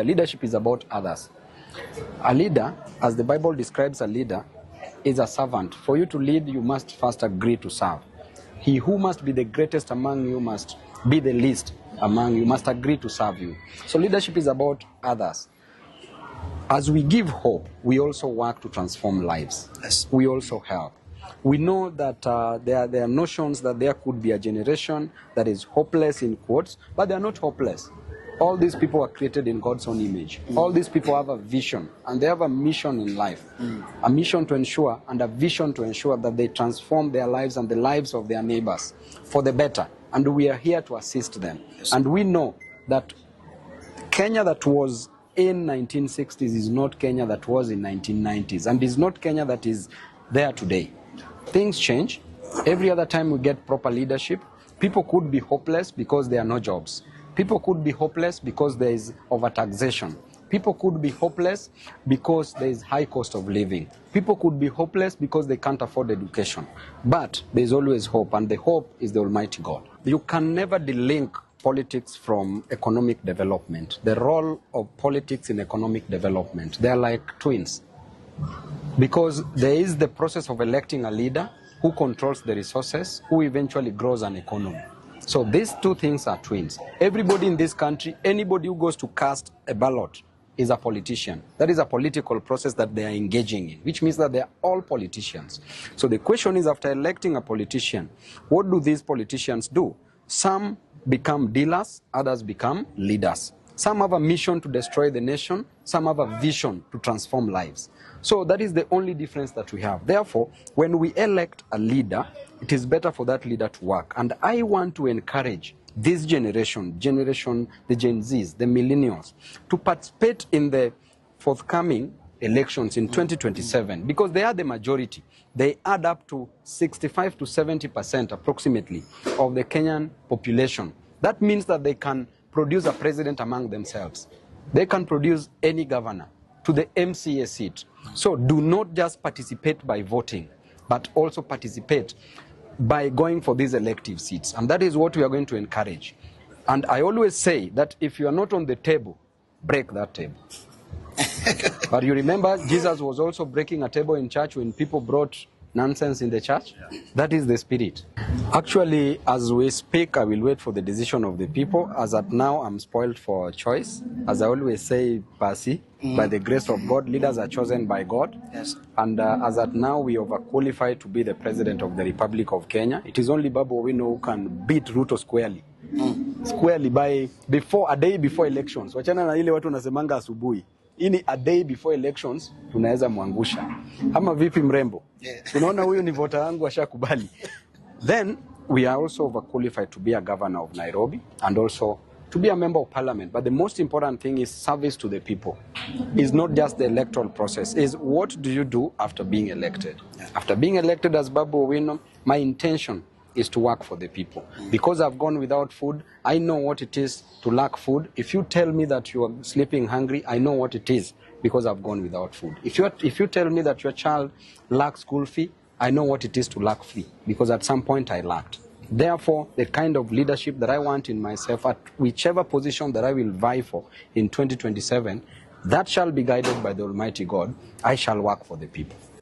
Leadership is about others. A leader, as the Bible describes a leader, is a servant. For you to lead, you must first agree to serve. He who must be the greatest among you must be the least among you, must agree to serve you. So leadership is about others. As we give hope, we also work to transform lives. Yes. We also help. We know that there are notions that there could be a generation that is hopeless in quotes, but they are not hopeless. All these people are created in God's own image. All these people have a vision and they have a mission in life. A mission to ensure and a vision to ensure that they transform their lives and the lives of their neighbors for the better. And we are here to assist them. Yes. And we know that Kenya that was in 1960s is not Kenya that was in 1990s, and is not Kenya that is there today. Things change. Every other time we get proper leadership, people could be hopeless because there are no jobs. People could be hopeless because there is overtaxation. People could be hopeless because there is high cost of living. People could be hopeless because they can't afford education. But there is always hope, and the hope is the Almighty God. You can never delink politics from economic development. The role of politics in economic development, they are like twins. Because there is the process of electing a leader who controls the resources, who eventually grows an economy. So these two things are twins. Everybody in this country, anybody who goes to cast a ballot is a politician. That is a political process that they are engaging in, which means that they are all politicians. So the question is, after electing a politician, what do these politicians do? Some become dealers, others become leaders. Some have a mission to destroy the nation, some have a vision to transform lives. So that is the only difference that we have. Therefore, when we elect a leader, it is better for that leader to work. And I want to encourage this generation, the Gen Zs, the millennials, to participate in the forthcoming elections in 2027, because they are the majority. They add up to 65 to 70% approximately of the Kenyan population. That means that they can produce a president among themselves. They can produce any governor to the MCA seat. So do not just participate by voting, but also participate by going for these elective seats. And that is what we are going to encourage. And I always say that if you are not on the table, break that table. But you remember, Jesus was also breaking a table in church when people brought nonsense in the church. That is the spirit. Actually, as we speak, I will wait for the decision of the people. As at now, I'm spoiled for choice. As I always say, Pasi, by the grace of God, leaders are chosen by God. Yes. And as at now, we overqualify to be the president of the Republic of Kenya. It is only Babo Owino who can beat Ruto squarely. Squarely by a day before elections. Wachana na ile watu nasemanga asubuhi. Ini a day before elections tunaweza mwangusha. Ama vipi mrembo? Unaona huyu ni voter wangu ashakubali. Then we are also overqualified to be a governor of Nairobi and also to be a member of parliament. But the most important thing is service to the people. It's not just the electoral process. It's what do you do after being elected? After being elected as Babo Owino, my intention is to work for the people. Because I've gone without food, I know what it is to lack food. If you tell me that you are sleeping hungry, I know what it is because I've gone without food. If you tell me that your child lacks school fee, I know what it is to lack fee because at some point I lacked. Therefore, the kind of leadership that I want in myself at whichever position that I will vie for in 2027, that shall be guided by the Almighty God. I shall work for the people.